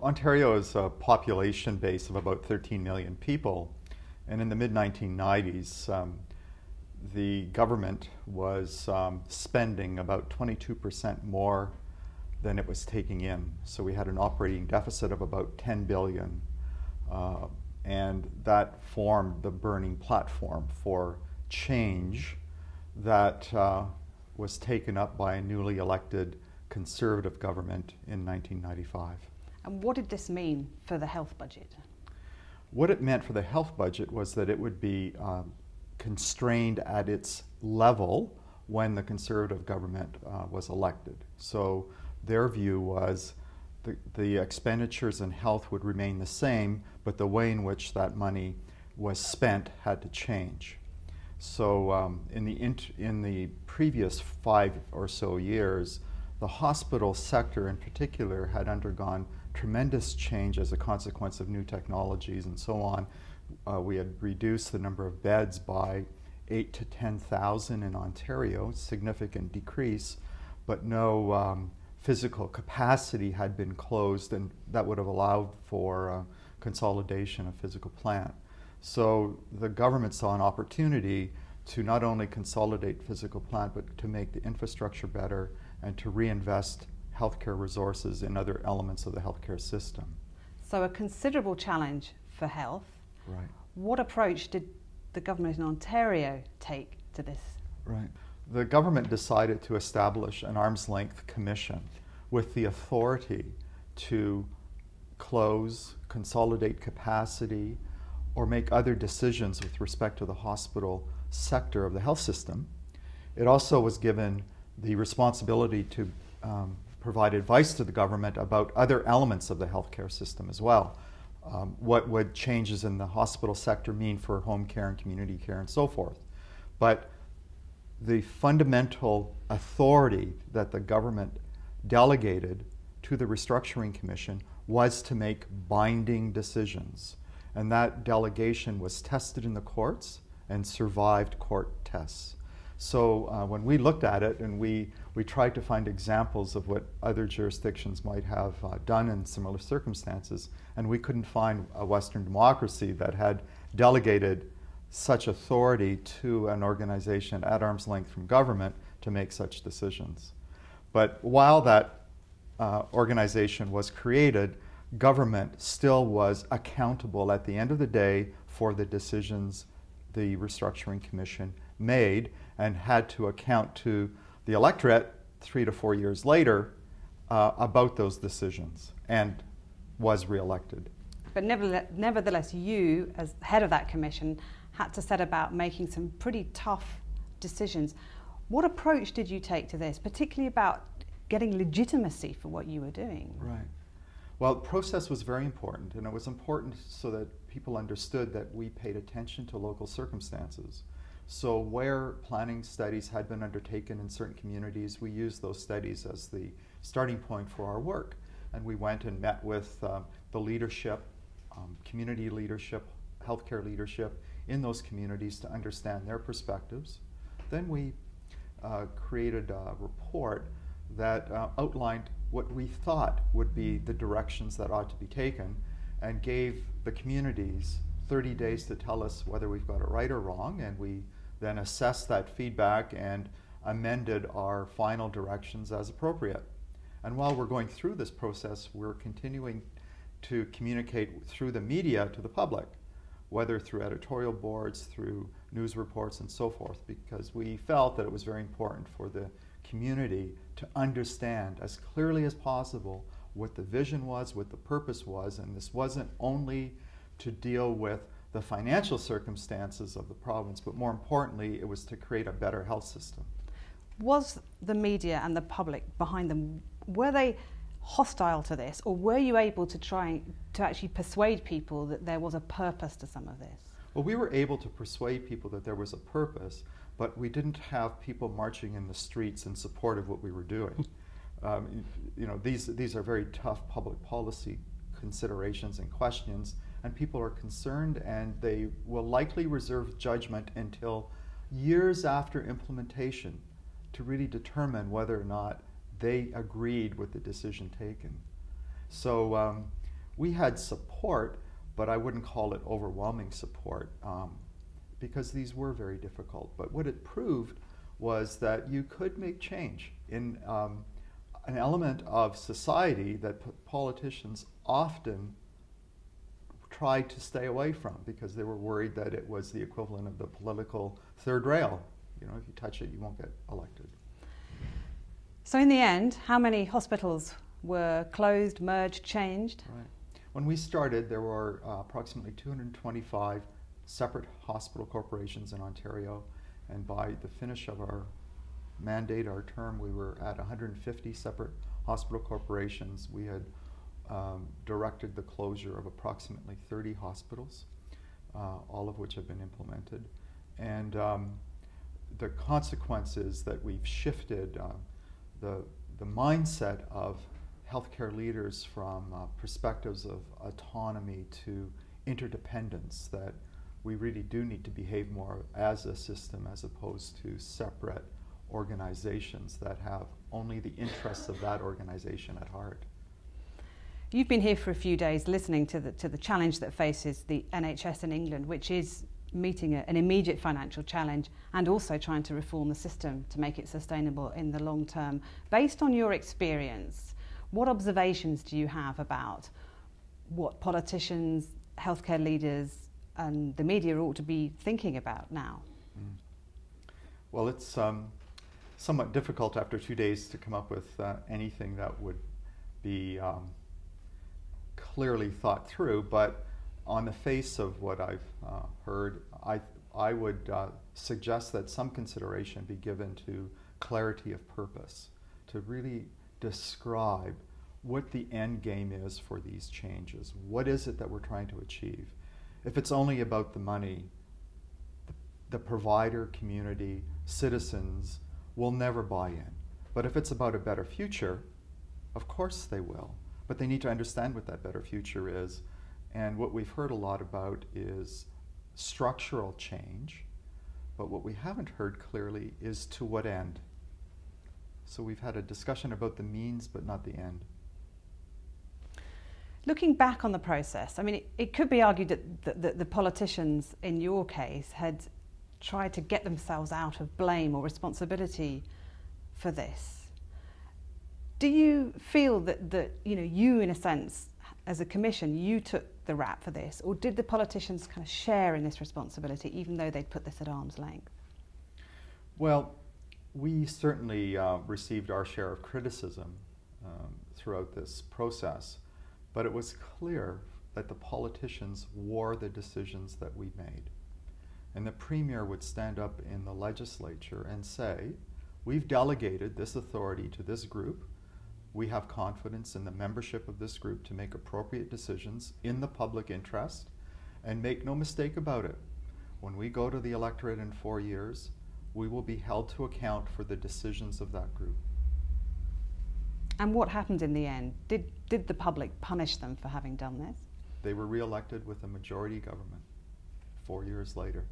Ontario is a population base of about 13 million people, and in the mid-1990s, the government was spending about 22% more than it was taking in. So we had an operating deficit of about 10 billion, and that formed the burning platform for change that was taken up by a newly elected Conservative government in 1995. And what did this mean for the health budget? What it meant for the health budget was that it would be constrained at its level when the Conservative government was elected. So their view was the expenditures in health would remain the same, but the way in which that money was spent had to change. So in the previous 5 or so years, the hospital sector in particular had undergone tremendous change as a consequence of new technologies and so on. We had reduced the number of beds by 8,000 to 10,000 in Ontario, significant decrease, but no physical capacity had been closed, and that would have allowed for consolidation of physical plant. So the government saw an opportunity to not only consolidate physical plant, but to make the infrastructure better and to reinvest healthcare resources in other elements of the healthcare system. So a considerable challenge for health. Right. What approach did the government in Ontario take to this? Right. The government decided to establish an arm's length commission with the authority to close, consolidate capacity, or make other decisions with respect to the hospital sector of the health system. It also was given the responsibility to provide advice to the government about other elements of the healthcare system as well. What would changes in the hospital sector mean for home care and community care and so forth. But the fundamental authority that the government delegated to the Restructuring Commission was to make binding decisions. And that delegation was tested in the courts and survived court tests. So when we looked at it and we tried to find examples of what other jurisdictions might have done in similar circumstances, and we couldn't find a Western democracy that had delegated such authority to an organization at arm's length from government to make such decisions. But while that organization was created, government still was accountable at the end of the day for the decisions the Restructuring Commission made, and had to account to the electorate 3 to 4 years later about those decisions, and was re-elected. But nevertheless, you, as head of that commission, had to set about making some pretty tough decisions. What approach did you take to this, particularly about getting legitimacy for what you were doing? Right. Well, the process was very important, and it was important so that people understood that we paid attention to local circumstances. So where planning studies had been undertaken in certain communities, we used those studies as the starting point for our work. And we went and met with the leadership, community leadership, healthcare leadership in those communities to understand their perspectives. Then we created a report that outlined what we thought would be the directions that ought to be taken, and gave the communities 30 days to tell us whether we've got it right or wrong, and we then assessed that feedback and amended our final directions as appropriate. And while we're going through this process, we're continuing to communicate through the media to the public, whether through editorial boards, through news reports, and so forth, because we felt that it was very important for the community to understand as clearly as possible what the vision was, what the purpose was, and this wasn't only to deal with the financial circumstances of the province, but more importantly, it was to create a better health system. Was the media and the public behind them, were they hostile to this, or were you able to try to actually persuade people that there was a purpose to some of this? Well, we were able to persuade people that there was a purpose, but we didn't have people marching in the streets in support of what we were doing. You know, these are very tough public policy considerations and questions, and people are concerned, and they will likely reserve judgment until years after implementation to really determine whether or not they agreed with the decision taken. So We had support, but I wouldn't call it overwhelming support because these were very difficult. But what it proved was that you could make change in an element of society that politicians often tried to stay away from because they were worried that it was the equivalent of the political third rail. You know, if you touch it, you won't get elected. So in the end, how many hospitals were closed, merged, changed? Right. When we started, there were approximately 225 separate hospital corporations in Ontario, and by the finish of our mandate, our term, we were at 150 separate hospital corporations. We had directed the closure of approximately 30 hospitals, all of which have been implemented. And the consequence is that we've shifted the mindset of healthcare leaders from perspectives of autonomy to interdependence, that we really do need to behave more as a system as opposed to separate organizations that have only the interests of that organization at heart. You've been here for a few days listening to the challenge that faces the NHS in England, which is meeting an immediate financial challenge and also trying to reform the system to make it sustainable in the long term. Based on your experience, what observations do you have about what politicians, healthcare leaders and the media ought to be thinking about now? Well, it's somewhat difficult after 2 days to come up with anything that would be clearly thought through, but on the face of what I've heard, I would suggest that some consideration be given to clarity of purpose, to really describe what the end game is for these changes. What is it that we're trying to achieve? If it's only about the money, the provider, community, citizens will never buy in. But if it's about a better future, of course they will. But they need to understand what that better future is. And what we've heard a lot about is structural change. But what we haven't heard clearly is to what end. So we've had a discussion about the means, but not the end. Looking back on the process, I mean, it could be argued that the politicians in your case had tried to get themselves out of blame or responsibility for this. Do you feel that you, in a sense, as a commission, you took the rap for this, or did the politicians kind of share in this responsibility, even though they'd put this at arm's length? Well, we certainly received our share of criticism throughout this process, but it was clear that the politicians wore the decisions that we made. And the Premier would stand up in the legislature and say, we've delegated this authority to this group. We have confidence in the membership of this group to make appropriate decisions in the public interest, and make no mistake about it. When we go to the electorate in 4 years, we will be held to account for the decisions of that group. And what happened in the end? Did the public punish them for having done this? They were re-elected with a majority government 4 years later.